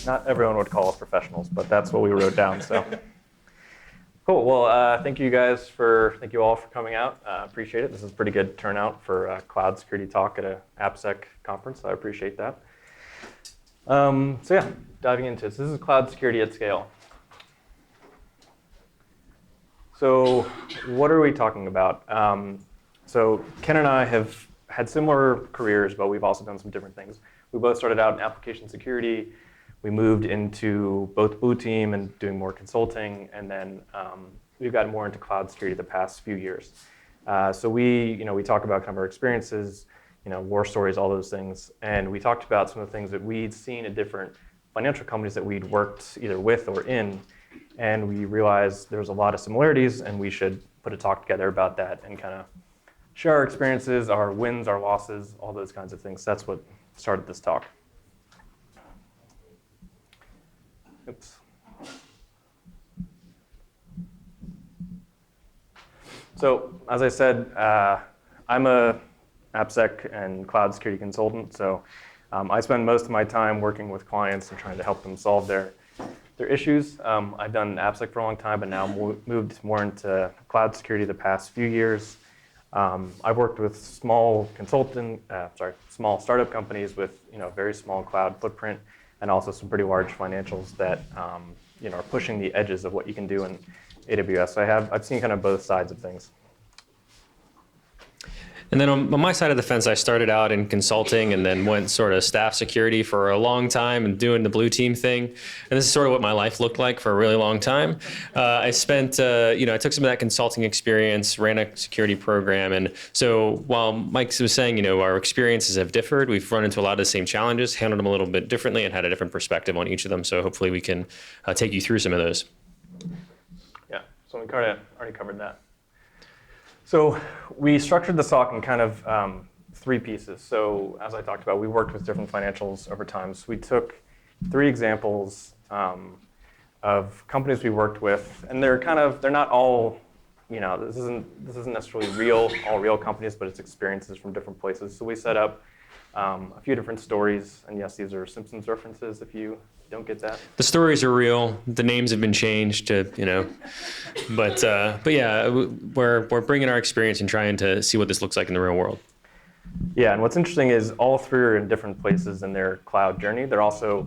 Not everyone would call us professionals, but that's what we wrote down. So, cool. Well, thank you all for coming out. Appreciate it. This is a pretty good turnout for a cloud security talk at a AppSec conference. So I appreciate that. So yeah, diving into it. So this is cloud security at scale. So what are we talking about? So Ken and I have had similar careers, but we've also done some different things. We both started out in application security. We moved into both blue team and doing more consulting, and then we've gotten more into cloud security the past few years. So we talk about kind of our experiences, war stories, all those things, and we talked about some of the things that we'd seen at different financial companies that we'd worked either with or in, and we realized there was a lot of similarities, and we should put a talk together about that and kind of share our experiences, our wins, our losses, all those kinds of things. That's what started this talk. Oops. So, as I said, I'm a AppSec and cloud security consultant. So, I spend most of my time working with clients and trying to help them solve their issues. I've done AppSec for a long time, but now moved more into cloud security the past few years. I've worked with small startup companies with very small cloud footprint, and also some pretty large financials that are pushing the edges of what you can do in AWS. So I've seen kind of both sides of things. And then on my side of the fence, I started out in consulting and then went sort of staff security for a long time and doing the blue team thing. And this is sort of what my life looked like for a really long time. I spent, I took some of that consulting experience, ran a security program. And so while Mike was saying, our experiences have differed, we've run into a lot of the same challenges, handled them a little bit differently, and had a different perspective on each of them. So hopefully we can take you through some of those. Yeah, so we already covered that. So we structured the talk in kind of three pieces. So as I talked about, we worked with different financials over time. So we took three examples of companies we worked with, and they're not all, this isn't necessarily all real companies, but it's experiences from different places. So we set up a few different stories, and yes, these are Simpsons references if you don't get that. The stories are real. The names have been changed to, but yeah, we're bringing our experience and trying to see what this looks like in the real world. Yeah, and what's interesting is all three are in different places in their cloud journey. They're also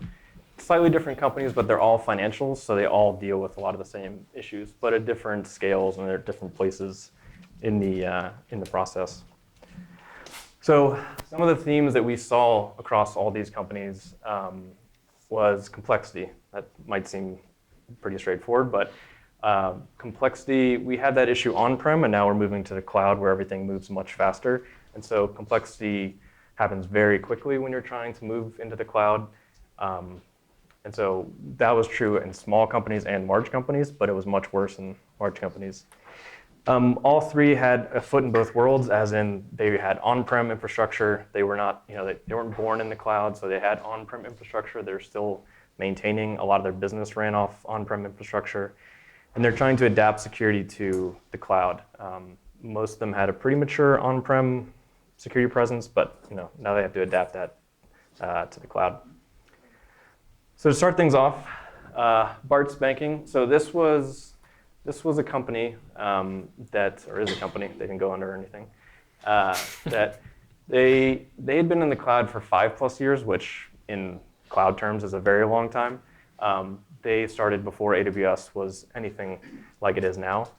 slightly different companies, but they're all financials, so they all deal with a lot of the same issues, but at different scales and they're at different places in the process. So some of the themes that we saw across all these companies was complexity. That might seem pretty straightforward, but complexity, we had that issue on-prem, and now we're moving to the cloud where everything moves much faster. And so complexity happens very quickly when you're trying to move into the cloud. And so that was true in small companies and large companies, but it was much worse in large companies. All three had a foot in both worlds, as in they had on-prem infrastructure. They were not, they weren't born in the cloud, so they had on-prem infrastructure. They're still maintaining a lot of their business ran off on-prem infrastructure, and they're trying to adapt security to the cloud. Most of them had a pretty mature on-prem security presence, but now they have to adapt that to the cloud. So to start things off, Barts Banking. So this was a company or is a company, they didn't go under or anything, that they had been in the cloud for 5+ years, which in cloud terms is a very long time. They started before AWS was anything like it is now.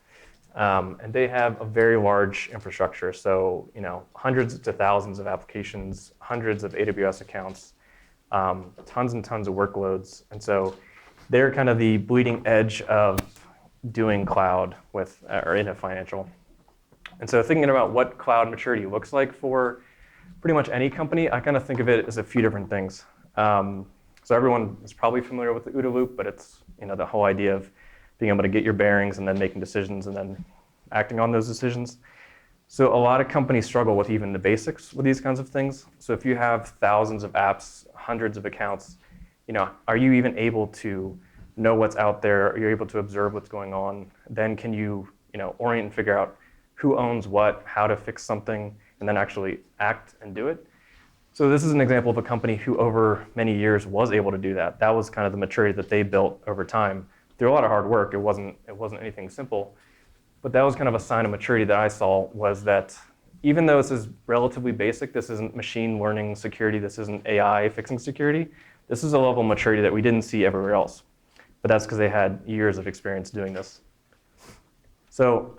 And they have a very large infrastructure. So, hundreds to thousands of applications, hundreds of AWS accounts, tons and tons of workloads. And so they're kind of the bleeding edge of doing cloud or in a financial. And so thinking about what cloud maturity looks like for pretty much any company, I kind of think of it as a few different things. So everyone is probably familiar with the OODA loop, but it's the whole idea of being able to get your bearings and then making decisions and then acting on those decisions. So a lot of companies struggle with even the basics with these kinds of things. So if you have thousands of apps, hundreds of accounts, are you even able to know what's out there? Are you able to observe what's going on? Then can you, orient and figure out who owns what, how to fix something, and then actually act and do it? So this is an example of a company who over many years was able to do that. That was kind of the maturity that they built over time through a lot of hard work. It wasn't anything simple, but that was kind of a sign of maturity that I saw, was that even though this is relatively basic, this isn't machine learning security, this isn't AI fixing security, this is a level of maturity that we didn't see everywhere else. But that's because they had years of experience doing this. So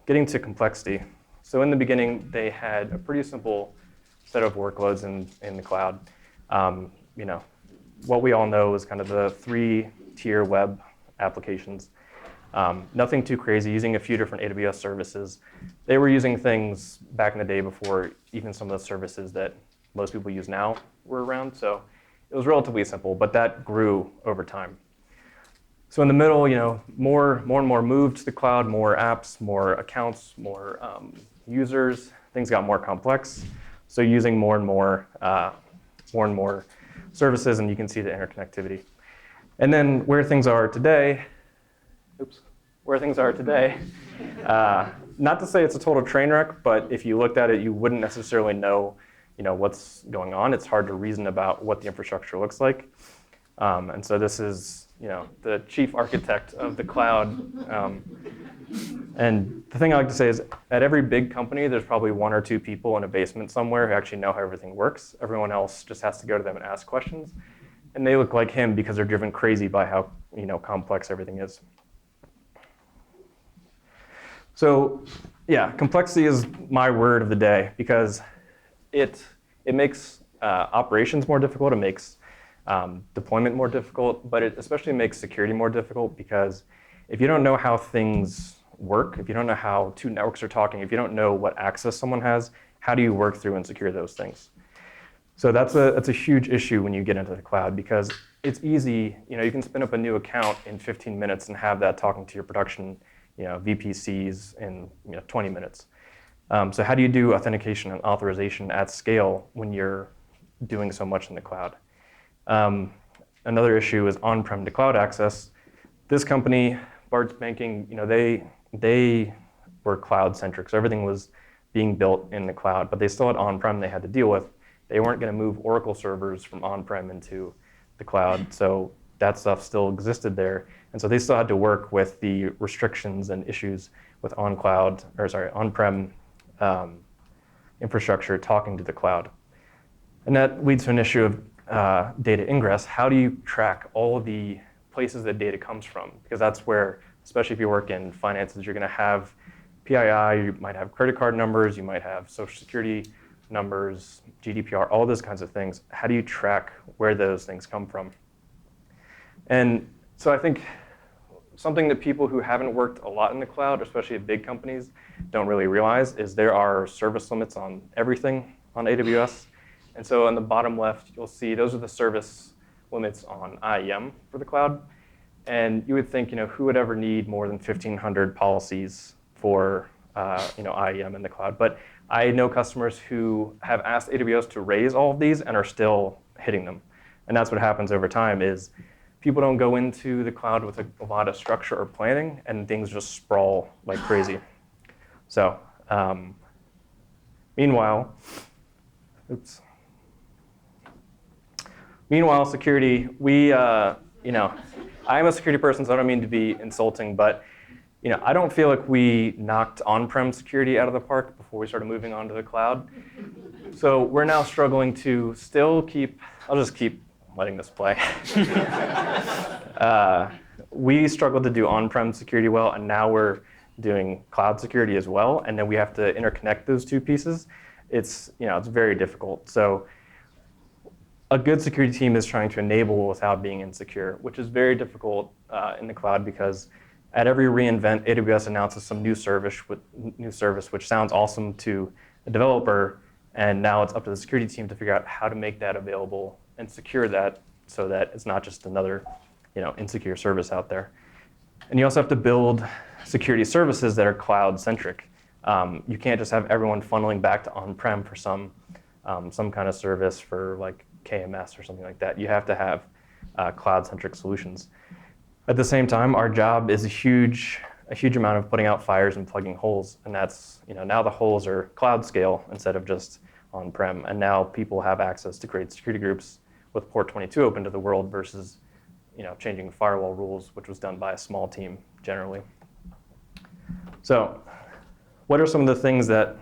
getting to complexity. So in the beginning, they had a pretty simple set of workloads in the cloud. What we all know is kind of the 3-tier web applications. Nothing too crazy, using a few different AWS services. They were using things back in the day before even some of the services that most people use now were around. So it was relatively simple, but that grew over time. So in the middle, more and more moved to the cloud, more apps, more accounts, more users. Things got more complex. So using more and more services, and you can see the interconnectivity. And then where things are today, not to say it's a total train wreck, but if you looked at it, you wouldn't necessarily know, what's going on. It's hard to reason about what the infrastructure looks like. And so this is, the chief architect of the cloud. And the thing I like to say is, at every big company, there's probably 1 or 2 people in a basement somewhere who actually know how everything works. Everyone else just has to go to them and ask questions. And they look like him because they're driven crazy by how complex everything is. So yeah, complexity is my word of the day, because it makes operations more difficult. It makes deployment more difficult, but it especially makes security more difficult, because if you don't know how things work, if you don't know how 2 networks are talking, if you don't know what access someone has, how do you work through and secure those things? So that's a huge issue when you get into the cloud, because it's easy. You can spin up a new account in 15 minutes and have that talking to your production VPCs in 20 minutes. So how do you do authentication and authorization at scale when you're doing so much in the cloud? Another issue is on-prem to cloud access. This company, Barts Banking, they were cloud-centric, so everything was being built in the cloud, but they still had on-prem they had to deal with. They weren't going to move Oracle servers from on-prem into the cloud, so that stuff still existed there. And so they still had to work with the restrictions and issues with on-prem infrastructure talking to the cloud. And that leads to an issue of data ingress. How do you track all of the places that data comes from? Because that's where, especially if you work in finances, you're going to have PII, you might have credit card numbers, you might have social security numbers, GDPR, all those kinds of things. How do you track where those things come from? And so I think something that people who haven't worked a lot in the cloud, especially at big companies, don't really realize is there are service limits on everything on AWS. And so on the bottom left, you'll see those are the service limits on IAM for the cloud. And you would think, who would ever need more than 1,500 policies for IAM in the cloud? But I know customers who have asked AWS to raise all of these and are still hitting them. And that's what happens over time is people don't go into the cloud with a lot of structure or planning, and things just sprawl like crazy. So meanwhile, security, I'm a security person, so I don't mean to be insulting, but I don't feel like we knocked on-prem security out of the park before we started moving on to the cloud. So we're now struggling to still I'll just keep letting this play. We struggled to do on-prem security well, and now we're doing cloud security as well, and then we have to interconnect those 2 pieces. It's very difficult. So a good security team is trying to enable without being insecure, which is very difficult in the cloud, because at every reInvent, AWS announces some new service which sounds awesome to a developer, and now it's up to the security team to figure out how to make that available and secure that so that it's not just another, insecure service out there. And you also have to build security services that are cloud-centric. You can't just have everyone funneling back to on-prem for some kind of service for like KMS or something like that. You have to have cloud-centric solutions. At the same time, our job is a huge amount of putting out fires and plugging holes, and that's, now the holes are cloud scale instead of just on-prem, and now people have access to create security groups with port 22 open to the world versus, changing firewall rules, which was done by a small team generally. So, what are some of the things that,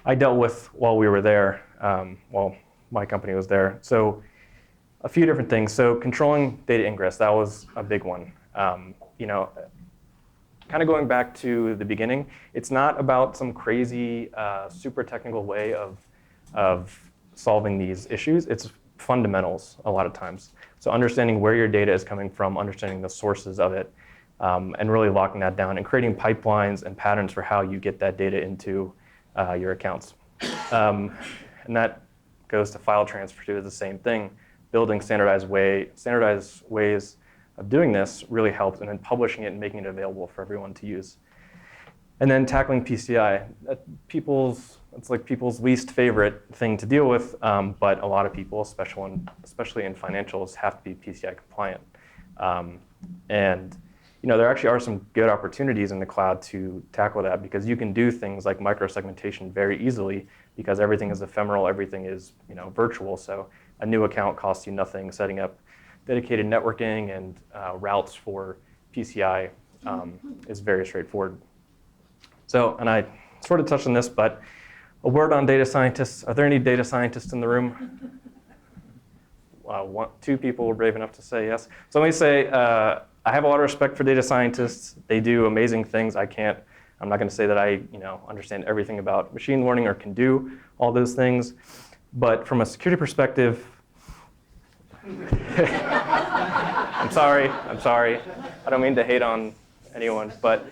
I dealt with while we were there, while my company was there? So, a few different things. So, controlling data ingress, that was a big one. Kind of going back to the beginning, it's not about some crazy, super technical way of solving these issues. It's fundamentals a lot of times. So understanding where your data is coming from, understanding the sources of it, and really locking that down and creating pipelines and patterns for how you get that data into your accounts. And that goes to file transfer too, is the same thing. Building standardized ways of doing this really helped, and then publishing it and making it available for everyone to use. And then tackling PCI. It's like people's least favorite thing to deal with, but a lot of people, especially in financials, have to be PCI compliant. And there actually are some good opportunities in the cloud to tackle that, because you can do things like microsegmentation very easily, because everything is ephemeral, everything is virtual. So a new account costs you nothing. Setting up dedicated networking and routes for PCI is very straightforward. So, and I sort of touched on this, but a word on data scientists. Are there any data scientists in the room? Two people were brave enough to say yes. So let me say, I have a lot of respect for data scientists. They do amazing things. I'm not going to say that I understand everything about machine learning or can do all those things. But from a security perspective, I'm sorry. I don't mean to hate on anyone, but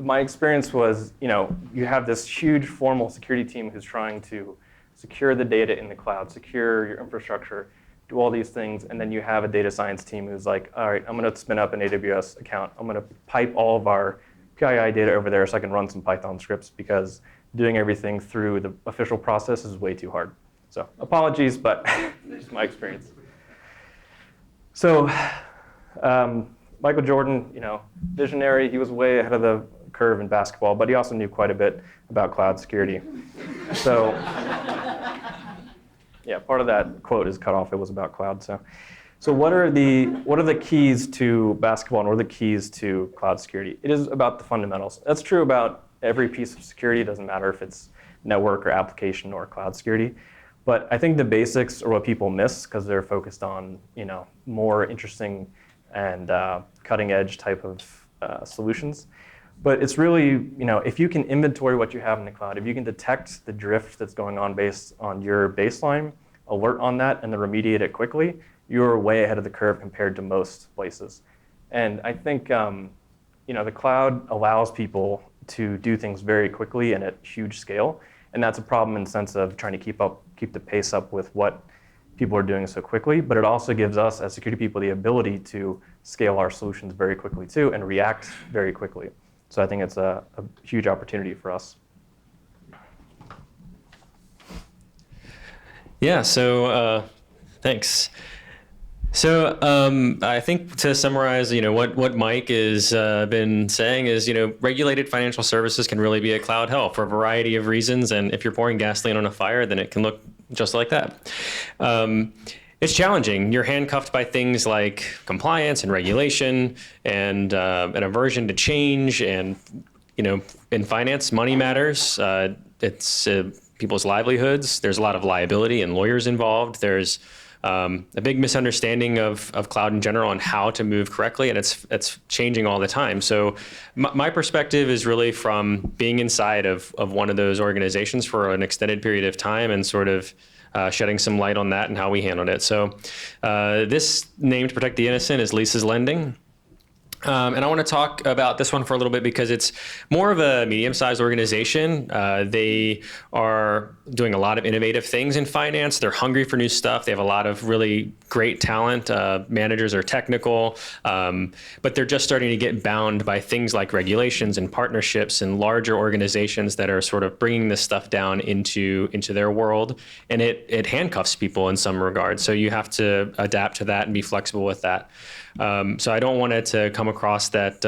my experience was, you have this huge formal security team who's trying to secure the data in the cloud, secure your infrastructure, do all these things, and then you have a data science team who's like, all right, I'm going to spin up an AWS account. I'm going to pipe all of our PII data over there so I can run some Python scripts, because doing everything through the official process is way too hard. So apologies, but just my experience. So Michael Jordan, visionary. He was way ahead of the curve in basketball, but he also knew quite a bit about cloud security. So yeah, part of that quote is cut off. It was about cloud. So what are the keys to basketball, and what are the keys to cloud security? It is about the fundamentals. That's true about every piece of security. It doesn't matter if it's network or application or cloud security. But I think the basics are what people miss, because they're focused on more interesting and cutting edge type of solutions. But it's really, if you can inventory what you have in the cloud, if you can detect the drift that's going on based on your baseline, alert on that, and then remediate it quickly, you're way ahead of the curve compared to most places. And I think the cloud allows people to do things very quickly and at huge scale. And that's a problem in the sense of trying to keep the pace up with what people are doing so quickly. But it also gives us, as security people, the ability to scale our solutions very quickly too, and react very quickly. So I think it's a huge opportunity for us. Yeah, so thanks. So I think to summarize, what Mike has been saying is, regulated financial services can really be a cloud hell for a variety of reasons. And if you're pouring gasoline on a fire, then it can look just like that. It's challenging. You're handcuffed by things like compliance and regulation and an aversion to change. And, in finance, money matters. It's people's livelihoods. There's a lot of liability and lawyers involved. There's a big misunderstanding of cloud in general and how to move correctly, and it's changing all the time. So my perspective is really from being inside of one of those organizations for an extended period of time and sort of shedding some light on that and how we handled it. So this name to protect the innocent is Lisa's Lending. And I want to talk about this one for a little bit because it's more of a medium-sized organization. They are doing a lot of innovative things in finance. They're hungry for new stuff. They have a lot of really great talent. Managers are technical, but they're just starting to get bound by things like regulations and partnerships and larger organizations that are sort of bringing this stuff down into their world. And it handcuffs people in some regards. So you have to adapt to that and be flexible with that. So I don't want it to come across that,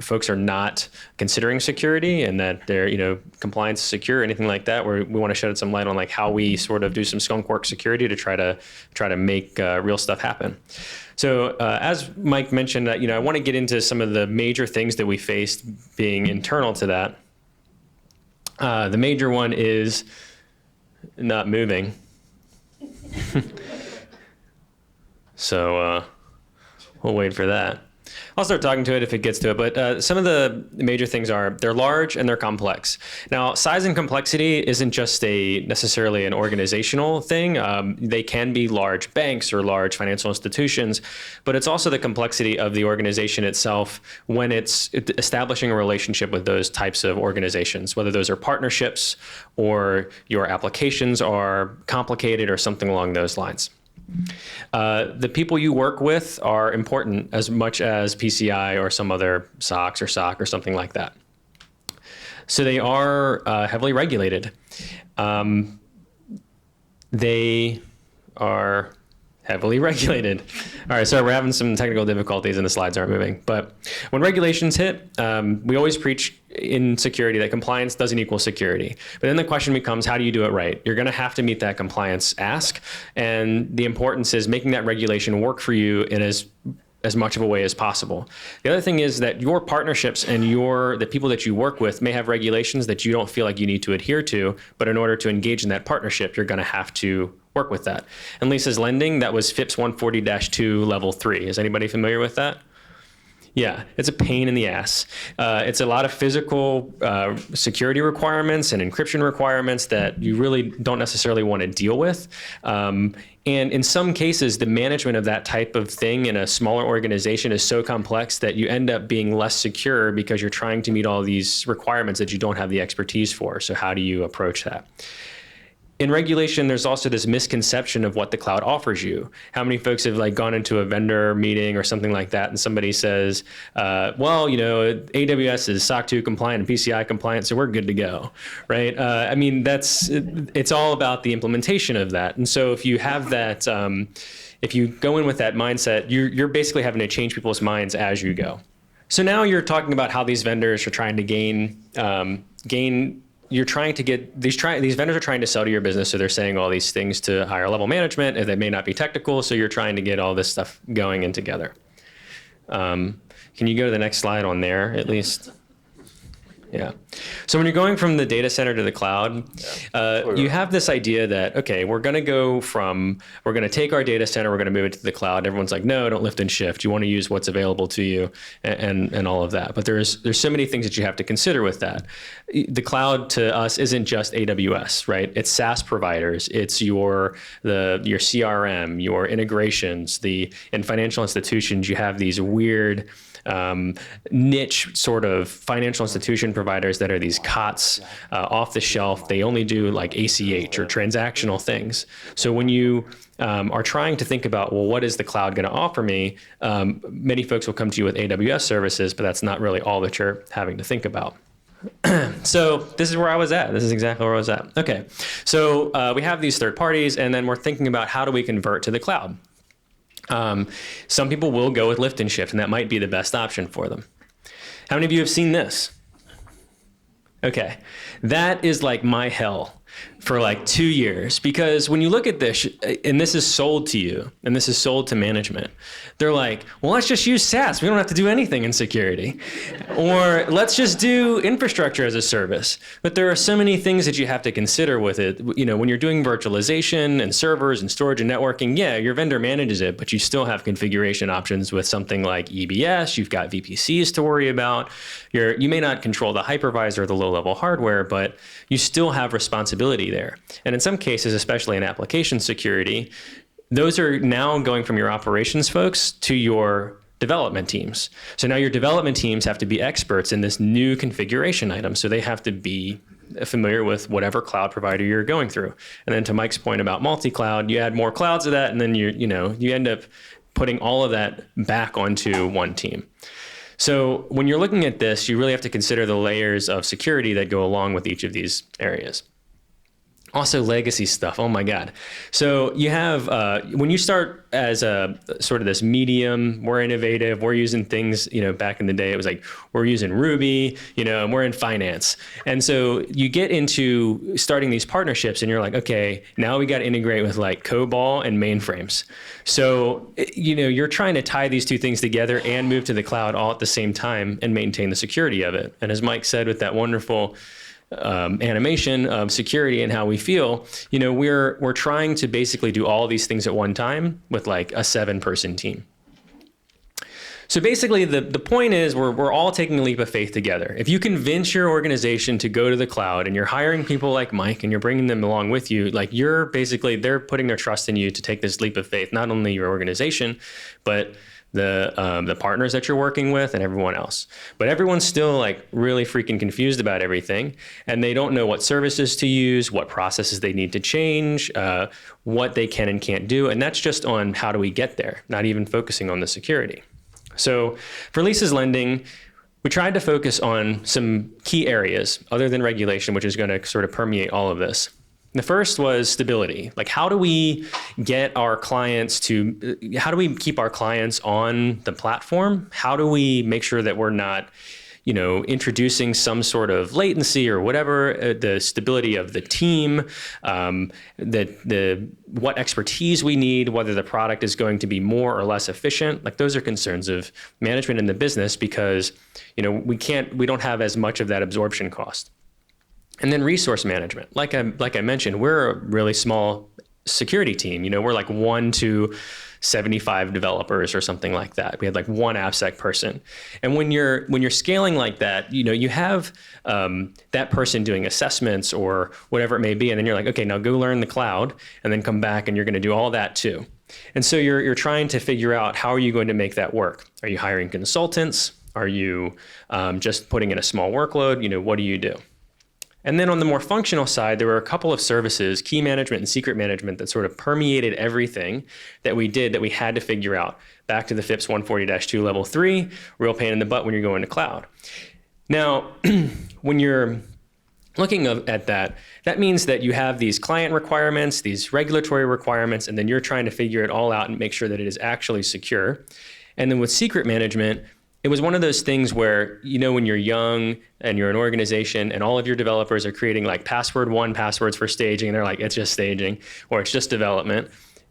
folks are not considering security and that they're, compliance secure or anything like that. We want to shed some light on like how we sort of do some skunkwork security to try to make real stuff happen. So as Mike mentioned, I want to get into some of the major things that we faced being internal to that. The major one is not moving. So we'll wait for that. I'll start talking to it if it gets to it, but some of the major things are they're large and they're complex. Now, size and complexity isn't just necessarily an organizational thing. They can be large banks or large financial institutions, but it's also the complexity of the organization itself when it's establishing a relationship with those types of organizations, whether those are partnerships or your applications are complicated or something along those lines. The people you work with are important as much as PCI or some other SOX or SOC or something like that. So they are heavily regulated. They are heavily regulated. All right, so we're having some technical difficulties and the slides aren't moving. But when regulations hit, we always preach in security that compliance doesn't equal security. But then the question becomes, how do you do it right? You're going to have to meet that compliance ask. And the importance is making that regulation work for you in as much of a way as possible. The other thing is that your partnerships and the people that you work with may have regulations that you don't feel like you need to adhere to, but in order to engage in that partnership, you're going to have to work with that. And Lisa's lending, that was FIPS 140-2 level 3. Is anybody familiar with that? Yeah, it's a pain in the ass. It's a lot of physical security requirements and encryption requirements that you really don't necessarily want to deal with. And in some cases, the management of that type of thing in a smaller organization is so complex that you end up being less secure because you're trying to meet all these requirements that you don't have the expertise for. So how do you approach that? In regulation, there's also this misconception of what the cloud offers you. How many folks have gone into a vendor meeting or something like that and somebody says, AWS is SOC 2 compliant and PCI compliant, so we're good to go, right? It's all about the implementation of that. And so if you have that, if you go in with that mindset, you're basically having to change people's minds as you go. So now you're talking about how these vendors are trying to you're trying to get these vendors are trying to sell to your business. So they're saying all these things to higher level management and they may not be technical. So you're trying to get all this stuff going in together. Can you go to the next slide on there at least? Yeah. So when you're going from the data center to the cloud, you have this idea that, okay, we're going to take our data center, we're going to move it to the cloud. Everyone's like, no, don't lift and shift. You want to use what's available to you and all of that. But there's so many things that you have to consider with that. The cloud to us isn't just AWS, right? It's SaaS providers. It's your CRM, your integrations. In financial institutions, you have these weird niche sort of financial institution providers that are these COTS off the shelf. They only do like ACH or transactional things. So when you are trying to think about, well, what is the cloud going to offer me? Many folks will come to you with AWS services, but that's not really all that you're having to think about. So this is where I was at. This is exactly where I was at. Okay. So we have these third parties, and then we're thinking about how do we convert to the cloud? Some people will go with lift and shift, and that might be the best option for them. How many of you have seen this? Okay, that is like my hell for like 2 years, because when you look at this, and this is sold to you, and this is sold to management, they're like, well, let's just use SaaS. We don't have to do anything in security. Or let's just do infrastructure as a service. But there are so many things that you have to consider with it. When you're doing virtualization and servers and storage and networking, yeah, your vendor manages it, but you still have configuration options with something like EBS. You've got VPCs to worry about. You may not control the hypervisor or the low-level hardware, but you still have responsibility there. And in some cases, especially in application security, those are now going from your operations folks to your development teams. So now your development teams have to be experts in this new configuration item. So they have to be familiar with whatever cloud provider you're going through. And then to Mike's point about multi-cloud, you add more clouds of that, and then you end up putting all of that back onto one team. So when you're looking at this, you really have to consider the layers of security that go along with each of these areas. Also legacy stuff. Oh my God. So you have, when you start as a sort of this medium, we're innovative, we're using things, back in the day, it was like, we're using Ruby, and we're in finance. And so you get into starting these partnerships and you're like, okay, now we got to integrate with like COBOL and mainframes. So, you're trying to tie these two things together and move to the cloud all at the same time and maintain the security of it. And as Mike said, with that wonderful animation of security and how we feel, we're trying to basically do all these things at one time with like a 7-person team. So basically the point is we're all taking a leap of faith together. If you convince your organization to go to the cloud and you're hiring people like Mike and you're bringing them along with you, like they're putting their trust in you to take this leap of faith, not only your organization, but the partners that you're working with and everyone else. But everyone's still like really freaking confused about everything, and they don't know what services to use, what processes they need to change, what they can and can't do. And that's just on how do we get there, not even focusing on the security. So for leases lending, we tried to focus on some key areas other than regulation, which is going to sort of permeate all of this. The first was stability. Like, how do we keep our clients on the platform? How do we make sure that we're not, introducing some sort of latency or whatever, the stability of the team, what expertise we need, whether the product is going to be more or less efficient. Like, those are concerns of management in the business because, we don't have as much of that absorption cost. And then resource management. Like I mentioned, we're a really small security team. We're like 1 to 75 developers or something like that. We had like one AppSec person. And when you're scaling like that, you have that person doing assessments or whatever it may be. And then you're like, okay, now go learn the cloud and then come back and you're going to do all that too. And so you're trying to figure out how are you going to make that work? Are you hiring consultants? Are you just putting in a small workload? What do you do? And then on the more functional side, there were a couple of services, key management and secret management, that sort of permeated everything that we did that we had to figure out. Back to the FIPS 140-2 level 3, real pain in the butt when you're going to cloud. Now, when you're looking at that means that you have these client requirements, these regulatory requirements, and then you're trying to figure it all out and make sure that it is actually secure. And then with secret management, it was one of those things where, when you're young and you're an organization and all of your developers are creating like passwords for staging, and they're like, it's just staging or it's just development.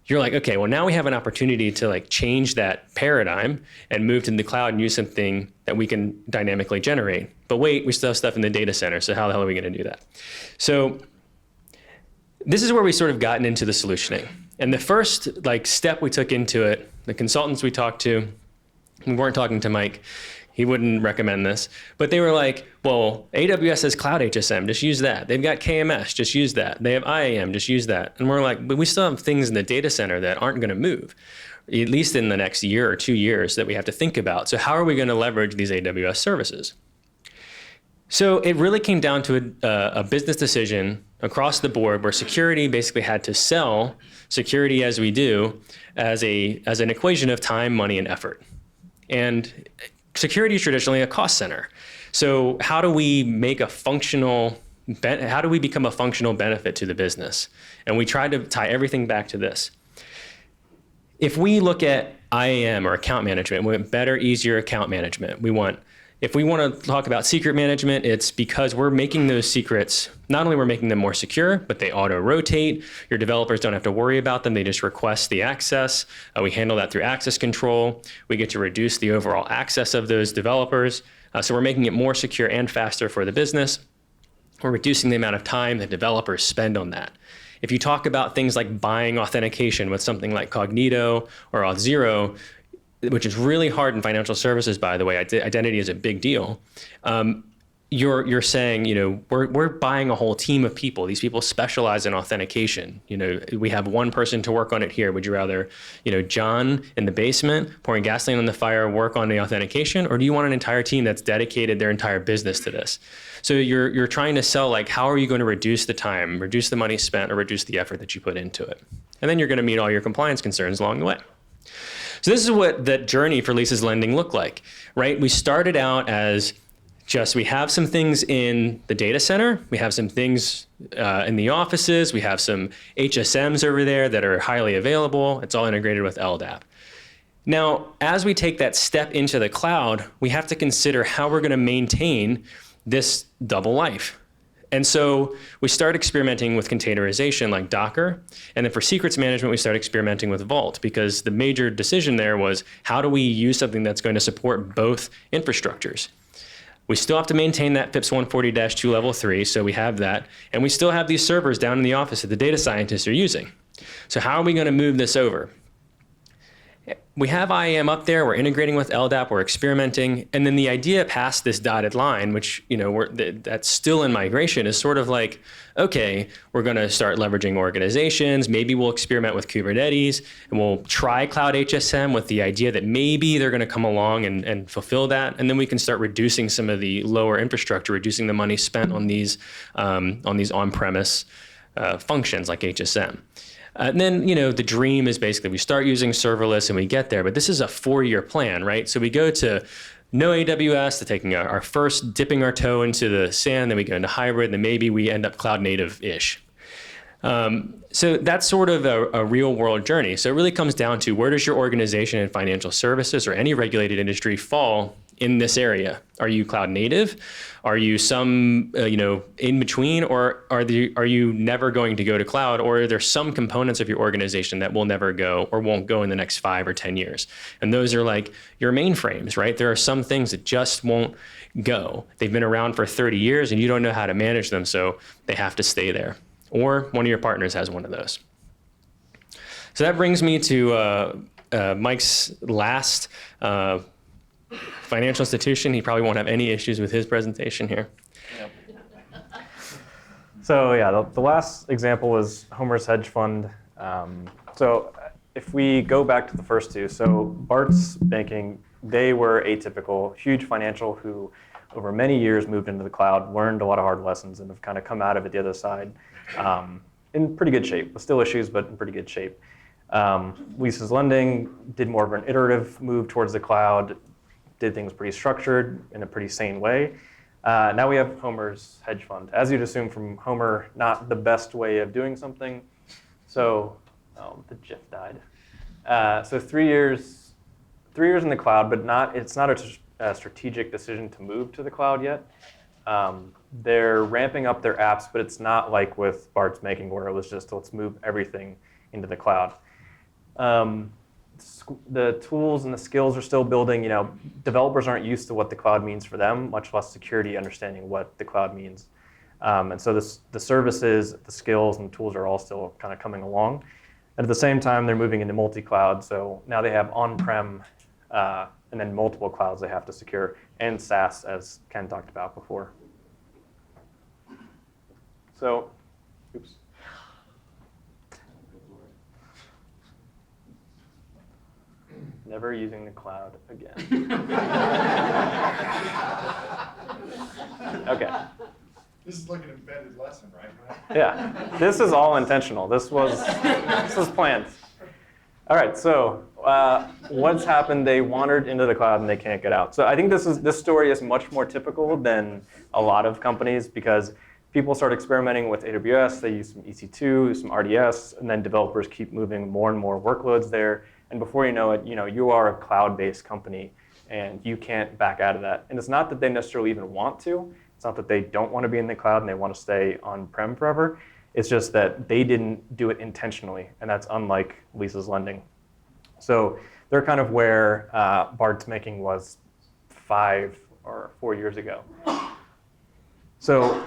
You're like, okay, well, now we have an opportunity to like change that paradigm and move to the cloud and use something that we can dynamically generate. But wait, we still have stuff in the data center. So how the hell are we going to do that? So this is where we sort of gotten into the solutioning. And the first like step we took into it, the consultants we talked to, we weren't talking to Mike. He wouldn't recommend this. But they were like, well, AWS has Cloud HSM. Just use that. They've got KMS. Just use that. They have IAM. Just use that. And we're like, but we still have things in the data center that aren't going to move, at least in the next year or 2 years, that we have to think about. So how are we going to leverage these AWS services? So it really came down to a business decision across the board where security basically had to sell security as we do as an equation of time, money, and effort. And security is traditionally a cost center. So how do we become a functional benefit to the business? And we tried to tie everything back to this. If we look at IAM or account management, we want better, easier account management. If we want to talk about secret management, it's because we're making those secrets, not only we're making them more secure, but they auto-rotate. Your developers don't have to worry about them. They just request the access. We handle that through access control. We get to reduce the overall access of those developers. So we're making it more secure and faster for the business. We're reducing the amount of time that developers spend on that. If you talk about things like buying authentication with something like Cognito or Auth0, which is really hard in financial services, by the way. Identity is a big deal. you're saying, we're buying a whole team of people. These people specialize in authentication. We have one person to work on it here. Would you rather, John in the basement pouring gasoline on the fire work on the authentication, or do you want an entire team that's dedicated their entire business to this? So you're trying to sell, like, how are you going to reduce the time, reduce the money spent, or reduce the effort that you put into it? And then you're going to meet all your compliance concerns along the way. So this is what that journey for leases lending looked like, right? We started out as we have some things in the data center, we have some things in the offices, we have some HSMs over there that are highly available. It's all integrated with LDAP. Now, as we take that step into the cloud, we have to consider how we're going to maintain this double life. And so we start experimenting with containerization like Docker. And then for secrets management, we start experimenting with Vault, because the major decision there was, how do we use something that's going to support both infrastructures? We still have to maintain that FIPS 140-2 level 3, so we have that. And we still have these servers down in the office that the data scientists are using. So how are we going to move this over? We have IAM up there, we're integrating with LDAP, we're experimenting, and then the idea past this dotted line, which that's still in migration, is sort of like, okay, we're going to start leveraging organizations, maybe we'll experiment with Kubernetes, and we'll try Cloud HSM with the idea that maybe they're going to come along and fulfill that, and then we can start reducing some of the lower infrastructure, reducing the money spent on these on-premise functions like HSM. And then, the dream is basically we start using serverless and we get there, but this is a 4-year plan, right? So we go to no AWS, to taking our first, dipping our toe into the sand, then we go into hybrid, and then maybe we end up cloud native-ish. So that's sort of a real world journey. So it really comes down to, where does your organization in financial services or any regulated industry fall in this area? Are you cloud native? Are you some, in between, or are you never going to go to cloud? Or are there some components of your organization that will never go or won't go in the next 5 or 10 years? And those are like your mainframes, right? There are some things that just won't go. They've been around for 30 years and you don't know how to manage them, so they have to stay there. Or one of your partners has one of those. So that brings me to Mike's last financial institution. He probably won't have any issues with his presentation here. Yep. So yeah, the last example was Homer's hedge fund. So if we go back to the first two, so Barts Banking, they were atypical, huge financial who over many years moved into the cloud, learned a lot of hard lessons, and have kind of come out of it the other side in pretty good shape. With still issues, but in pretty good shape. Leases Lending did more of an iterative move towards the cloud, did things pretty structured in a pretty sane way. Now we have Homer's hedge fund. As you'd assume from Homer, not the best way of doing something. So, the GIF died. So 3 years in the cloud, but it's not a strategic decision to move to the cloud yet. They're ramping up their apps, but it's not like with Barts Banking where it was just, let's move everything into the cloud. The tools and the skills are still building. Developers aren't used to what the cloud means for them, much less security understanding what the cloud means. And so the services, the skills, and the tools are all still kind of coming along. And at the same time, they're moving into multi-cloud. So now they have on-prem and then multiple clouds they have to secure, and SaaS, as Ken talked about before. So, oops. Never using the cloud again. Okay. This is like an embedded lesson, right? Yeah, this is all intentional. This was planned. All right, so what's happened? They wandered into the cloud and they can't get out. So I think this story is much more typical than a lot of companies, because people start experimenting with AWS. They use some EC2, some RDS, and then developers keep moving more and more workloads there. And before you know it, you are a cloud-based company, and you can't back out of that. And it's not that they necessarily even want to. It's not that they don't want to be in the cloud and they want to stay on-prem forever. It's just that they didn't do it intentionally, and that's unlike Leases Lending. So they're kind of where Barts Banking was 5 or 4 years ago. So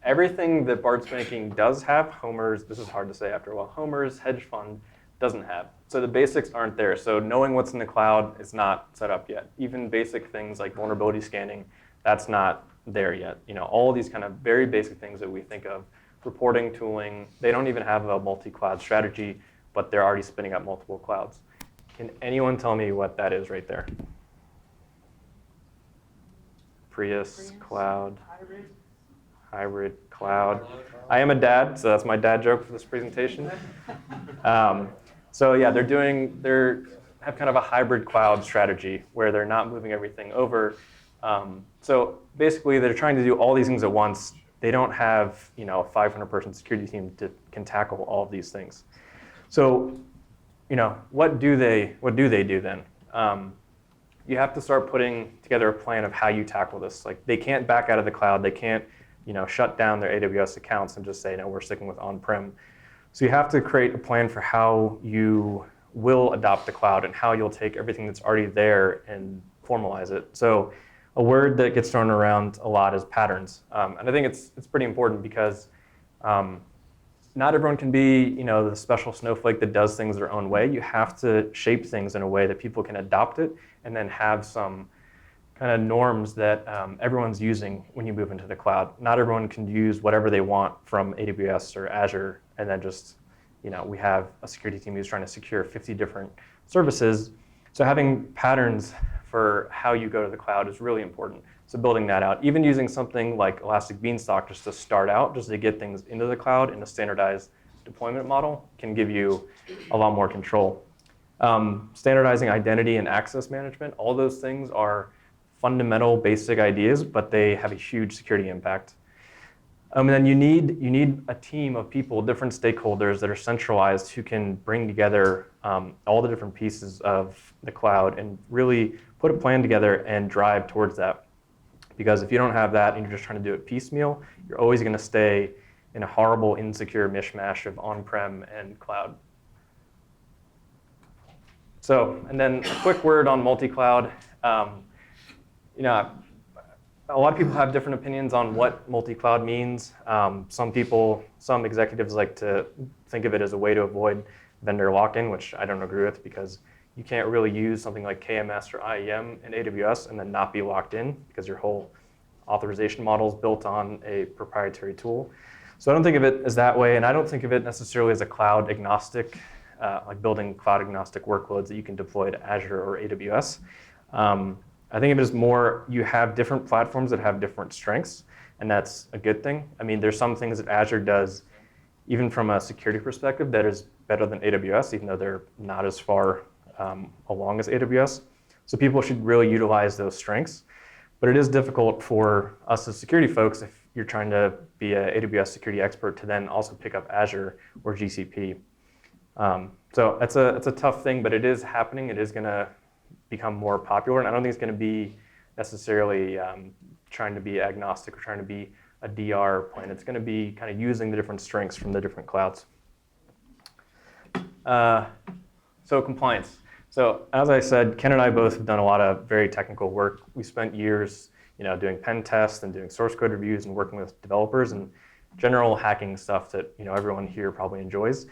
everything that Barts Banking does have, this is hard to say after a while, Homer's hedge fund doesn't have. So the basics aren't there. So knowing what's in the cloud is not set up yet. Even basic things like vulnerability scanning, that's not there yet. All these kind of very basic things that we think of, reporting, tooling, they don't even have a multi-cloud strategy, but they're already spinning up multiple clouds. Can anyone tell me what that is right there? Prius, cloud, hybrid cloud. I am a dad, so that's my dad joke for this presentation. So yeah, they have kind of a hybrid cloud strategy where they're not moving everything over. So basically, they're trying to do all these things at once. They don't have a 500-person security team that can tackle all of these things. So what do they do then? You have to start putting together a plan of how you tackle this. Like, they can't back out of the cloud. They can't shut down their AWS accounts and just say, no, we're sticking with on-prem. So you have to create a plan for how you will adopt the cloud and how you'll take everything that's already there and formalize it. So a word that gets thrown around a lot is patterns. And I think it's pretty important because not everyone can be the special snowflake that does things their own way. You have to shape things in a way that people can adopt it and then have some kind of norms that everyone's using when you move into the cloud. Not everyone can use whatever they want from AWS or Azure, and then just, we have a security team who's trying to secure 50 different services. So having patterns for how you go to the cloud is really important. So building that out, even using something like Elastic Beanstalk just to start out, just to get things into the cloud in a standardized deployment model, can give you a lot more control. Standardizing identity and access management, all those things are fundamental basic ideas, but they have a huge security impact. And then you need a team of people, different stakeholders that are centralized who can bring together all the different pieces of the cloud and really put a plan together and drive towards that. Because if you don't have that and you're just trying to do it piecemeal, you're always going to stay in a horrible, insecure mishmash of on-prem and cloud. So, and then a quick word on multi-cloud. A lot of people have different opinions on what multi-cloud means. Some executives like to think of it as a way to avoid vendor lock-in, which I don't agree with, because you can't really use something like KMS or IEM in AWS and then not be locked in because your whole authorization model is built on a proprietary tool. So I don't think of it as that way, and I don't think of it necessarily as a cloud agnostic, like building cloud agnostic workloads that you can deploy to Azure or AWS. I think of it as more, you have different platforms that have different strengths, and that's a good thing. I mean, there's some things that Azure does, even from a security perspective, that is better than AWS, even though they're not as far along as AWS. So people should really utilize those strengths. But it is difficult for us as security folks, if you're trying to be an AWS security expert, to then also pick up Azure or GCP. So it's a tough thing, but it is happening. It is going to become more popular, and I don't think it's going to be necessarily trying to be agnostic or trying to be a DR plan. It's going to be kind of using the different strengths from the different clouds. So compliance. So as I said, Ken and I both have done a lot of very technical work. We spent years doing pen tests and doing source code reviews and working with developers and general hacking stuff that everyone here probably enjoys.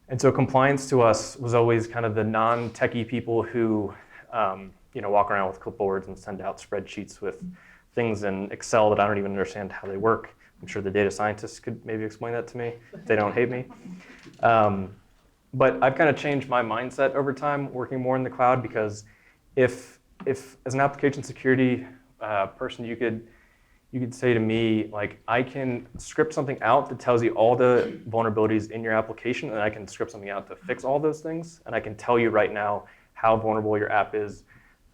And so compliance to us was always kind of the non-techie people who walk around with clipboards and send out spreadsheets with things in Excel that I don't even understand how they work. I'm sure the data scientists could maybe explain that to me if they don't hate me. But I've kind of changed my mindset over time working more in the cloud, because if as an application security person, you could say to me, like, I can script something out that tells you all the vulnerabilities in your application, and I can script something out to fix all those things, and I can tell you right now how vulnerable your app is,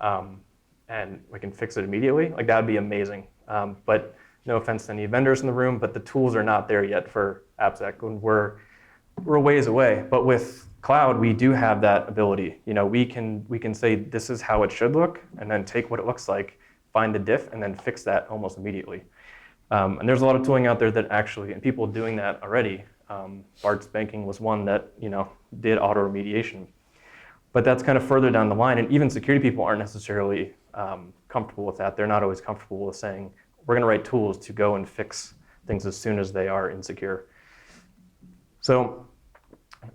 and we can fix it immediately. Like, that would be amazing. But no offense to any vendors in the room, but the tools are not there yet for AppSec, and we're a ways away. But with cloud, we do have that ability. We can say this is how it should look, and then take what it looks like, find the diff, and then fix that almost immediately. And there's a lot of tooling out there that actually, and people doing that already. Barts Banking was one that did auto remediation. But that's kind of further down the line, and even security people aren't necessarily comfortable with that. They're not always comfortable with saying, we're going to write tools to go and fix things as soon as they are insecure. So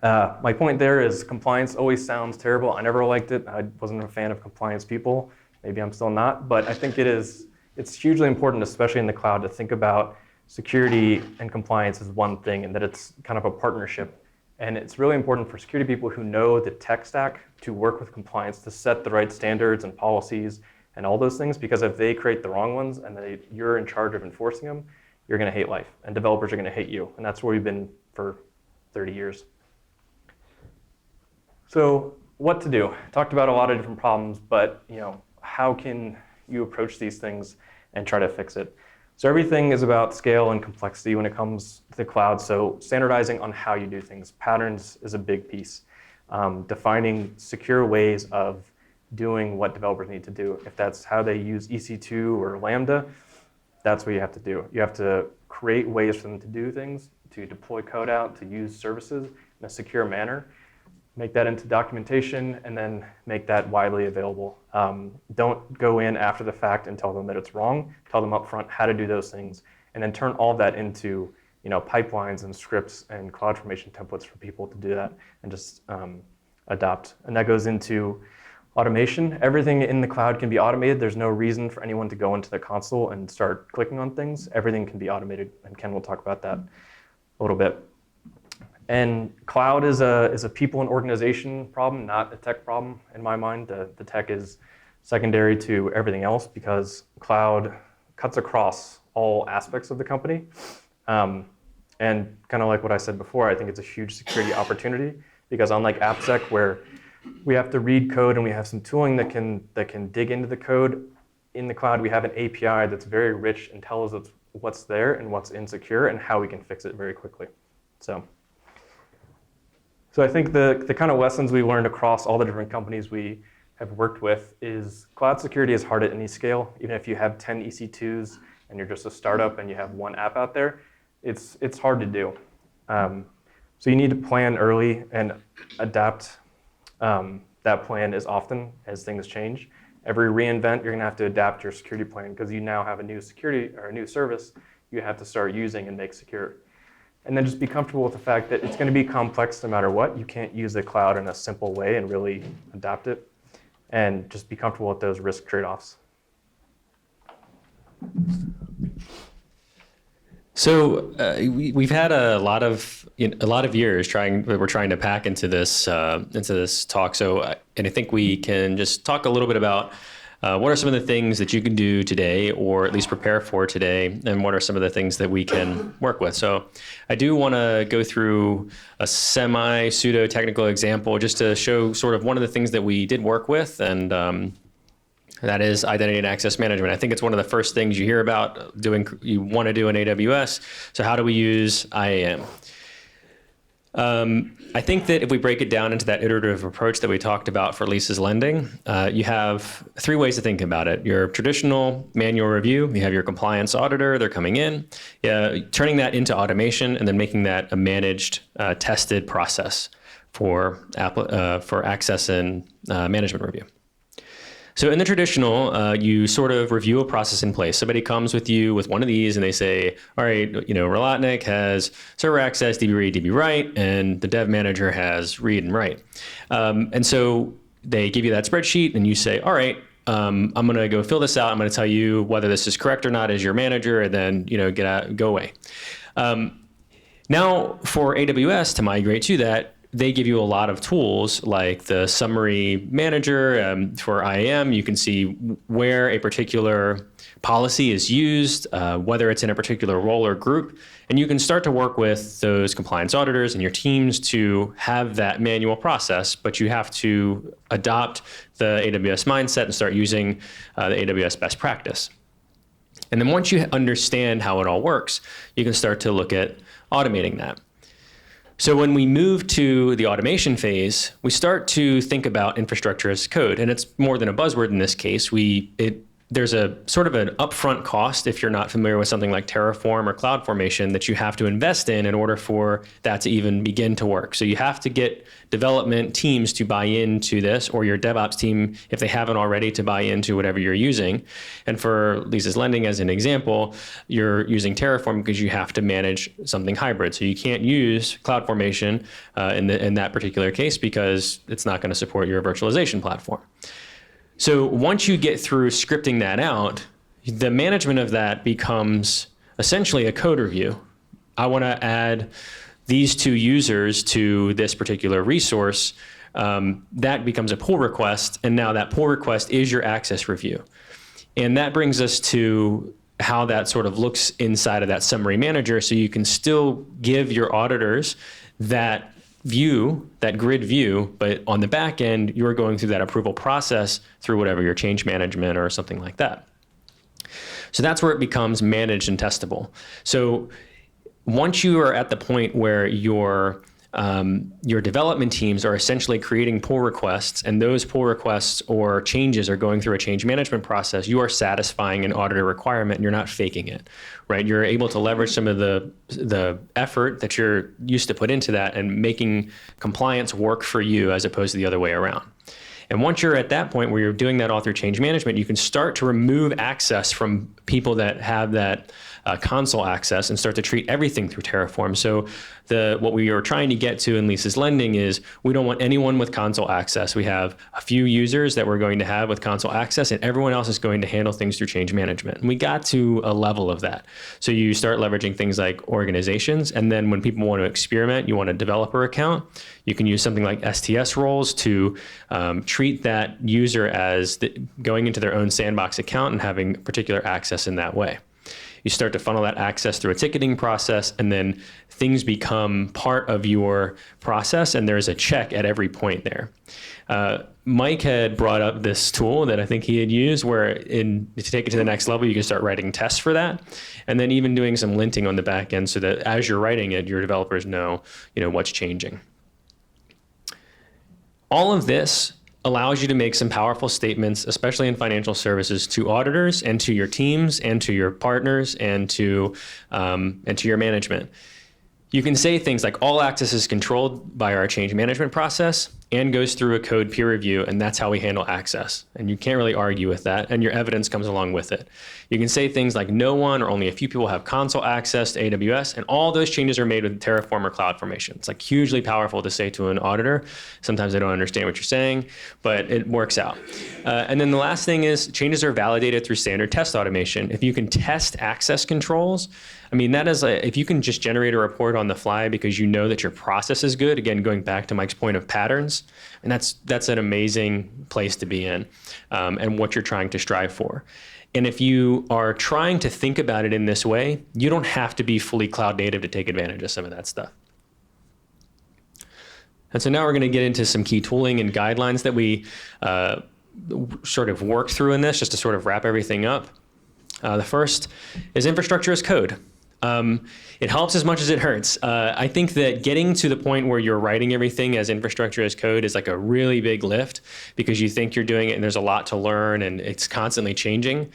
My point there is compliance always sounds terrible. I never liked it. I wasn't a fan of compliance people. Maybe I'm still not, but I think it's hugely important, especially in the cloud, to think about security and compliance as one thing and that it's kind of a partnership. And it's really important for security people who know the tech stack to work with compliance, to set the right standards and policies and all those things, because if they create the wrong ones and you're in charge of enforcing them, you're going to hate life, and developers are going to hate you. And that's where we've been for 30 years. So what to do? Talked about a lot of different problems, but how can you approach these things and try to fix it? So everything is about scale and complexity when it comes to the cloud. So standardizing on how you do things. Patterns is a big piece. Defining secure ways of doing what developers need to do. If that's how they use EC2 or Lambda, that's what you have to do. You have to create ways for them to do things, to deploy code out, to use services in a secure manner, make that into documentation, and then make that widely available. Don't go in after the fact and tell them that it's wrong. Tell them up front how to do those things, and then turn all that into pipelines and scripts and CloudFormation templates for people to do that and just adopt. And that goes into automation. Everything in the cloud can be automated. There's no reason for anyone to go into the console and start clicking on things. Everything can be automated, and Ken will talk about that a little bit. And cloud is a people and organization problem, not a tech problem in my mind. The tech is secondary to everything else because cloud cuts across all aspects of the company. And kind of like what I said before, I think it's a huge security opportunity because unlike AppSec, where we have to read code and we have some tooling that can dig into the code, in the cloud we have an API that's very rich and tells us what's there and what's insecure and how we can fix it very quickly. So I think the kind of lessons we learned across all the different companies we have worked with is cloud security is hard at any scale. Even if you have 10 EC2s and you're just a startup and you have one app out there, it's hard to do. So you need to plan early and adapt that plan as often as things change. Every reinvent, you're going to have to adapt your security plan because you now have a new security or a new service you have to start using and make secure. And then just be comfortable with the fact that it's going to be complex no matter what. You can't use the cloud in a simple way and really adapt it. And just be comfortable with those risk trade-offs. So we've had a lot of years we're trying to pack into this talk. So and I think we can just talk a little bit about what are some of the things that you can do today, or at least prepare for today, and what are some of the things that we can work with? So I do want to go through a semi-pseudo technical example just to show sort of one of the things that we did work with, and that is identity and access management. I think it's one of the first things you hear about you want to do in AWS. So how do we use IAM? I think that if we break it down into that iterative approach that we talked about for leases lending, you have three ways to think about it. Your traditional manual review, you have your compliance auditor, they're coming in, turning that into automation, and then making that a managed, tested process for access and management review. So in the traditional, you sort of review a process in place. Somebody comes with you with one of these and they say, all right, Relatnik has server access, DB read, DB write, and the dev manager has read and write. And so they give you that spreadsheet and you say, all right, I'm going to go fill this out. I'm going to tell you whether this is correct or not as your manager, and then, go away. Now for AWS to migrate to that, they give you a lot of tools like the summary manager. For IAM, you can see where a particular policy is used, whether it's in a particular role or group, and you can start to work with those compliance auditors and your teams to have that manual process, but you have to adopt the AWS mindset and start using the AWS best practice. And then once you understand how it all works, you can start to look at automating that. So when we move to the automation phase, we start to think about infrastructure as code, and it's more than a buzzword in this case. It there's a sort of an upfront cost if you're not familiar with something like Terraform or CloudFormation that you have to invest in order for that to even begin to work. So you have to get development teams to buy into this, or your DevOps team, if they haven't already, to buy into whatever you're using. And for Lisa's Lending, as an example, you're using Terraform because you have to manage something hybrid. So you can't use CloudFormation in that particular case because it's not going to support your virtualization platform. So once you get through scripting that out, the management of that becomes essentially a code review. I want to add these two users to this particular resource. That becomes a pull request, and now that pull request is your access review. And that brings us to how that sort of looks inside of that summary manager, so you can still give your auditors that view, that grid view, but on the back end, you're going through that approval process through whatever your change management or something like that. So that's where it becomes managed and testable. So once you are at the point where your development teams are essentially creating pull requests, and those pull requests or changes are going through a change management process, you are satisfying an auditor requirement and you're not faking it, right? You're able to leverage some of the effort that you're used to put into that and making compliance work for you as opposed to the other way around. And once you're at that point where you're doing that all through change management, you can start to remove access from people that have that console access and start to treat everything through Terraform. So what we are trying to get to in Lisa's Lending is we don't want anyone with console access. We have a few users that we're going to have with console access, and everyone else is going to handle things through change management. And we got to a level of that. So you start leveraging things like organizations, and then when people want to experiment, you want a developer account, you can use something like STS roles to treat that user as going into their own sandbox account and having particular access in that way. You start to funnel that access through a ticketing process, and then things become part of your process, and there's a check at every point there. Mike had brought up this tool that I think he had used where to take it to the next level, you can start writing tests for that, and then even doing some linting on the back end so that as you're writing it, your developers know what's changing. All of this allows you to make some powerful statements, especially in financial services, to auditors and to your teams and to your partners and to your management. You can say things like all access is controlled by our change management process and goes through a code peer review, and that's how we handle access. And you can't really argue with that, and your evidence comes along with it. You can say things like no one or only a few people have console access to AWS, and all those changes are made with Terraform or CloudFormation. It's like hugely powerful to say to an auditor. Sometimes they don't understand what you're saying, but it works out. And then the last thing is changes are validated through standard test automation. If you can test access controls, I mean, that is if you can just generate a report on the fly because you know that your process is good, again, going back to Mike's point of patterns, and that's an amazing place to be in and what you're trying to strive for. And if you are trying to think about it in this way, you don't have to be fully cloud native to take advantage of some of that stuff. And so now we're going to get into some key tooling and guidelines that we sort of worked through in this, just to sort of wrap everything up. The first is infrastructure as code. It helps as much as it hurts. I think that getting to the point where you're writing everything as infrastructure as code is like a really big lift because you think you're doing it and there's a lot to learn and it's constantly changing.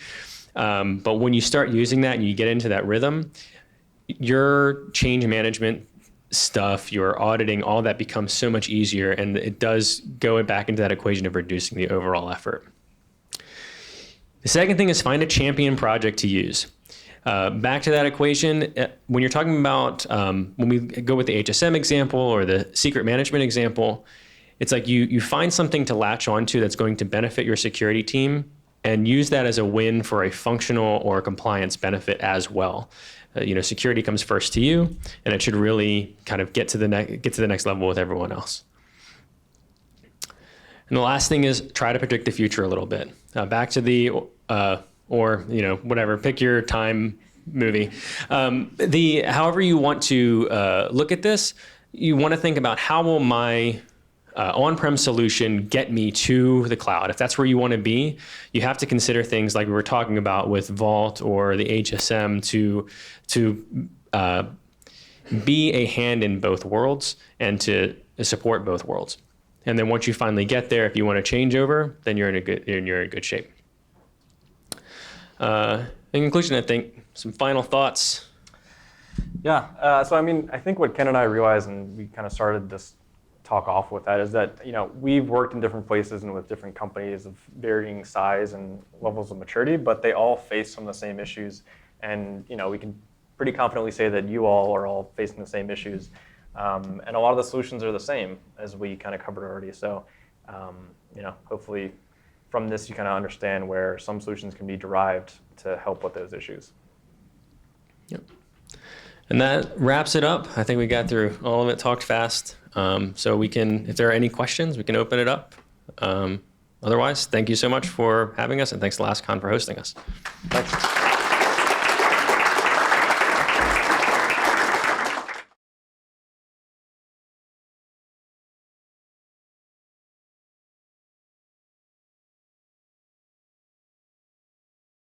But when you start using that and you get into that rhythm, your change management stuff, your auditing, all that becomes so much easier, and it does go back into that equation of reducing the overall effort. The second thing is find a champion project to use. Back to that equation, when you're talking about, when we go with the HSM example or the secret management example, it's like you find something to latch onto that's going to benefit your security team and use that as a win for a functional or compliance benefit as well. Security comes first to you, and it should really kind of get to the next level with everyone else. And the last thing is try to predict the future a little bit. Back to the whatever, pick your time movie. However you want to look at this, you want to think about how will my on-prem solution get me to the cloud. If that's where you want to be, you have to consider things like we were talking about with Vault or the HSM to be a hand in both worlds and to support both worlds. And then once you finally get there, if you want to change over, then you're in good shape. In conclusion, I think some final thoughts. Yeah. So I mean, I think what Ken and I realized, and we kind of started this talk off with that, is that we've worked in different places and with different companies of varying size and levels of maturity, but they all face some of the same issues, and we can pretty confidently say that you all are all facing the same issues, and a lot of the solutions are the same as we kind of covered already. So hopefully from this you kind of understand where some solutions can be derived to help with those issues. Yep. And that wraps it up. I think we got through all of it, talked fast. So we can, if there are any questions, we can open it up. Otherwise, thank you so much for having us, and thanks to LastCon for hosting us. Thanks.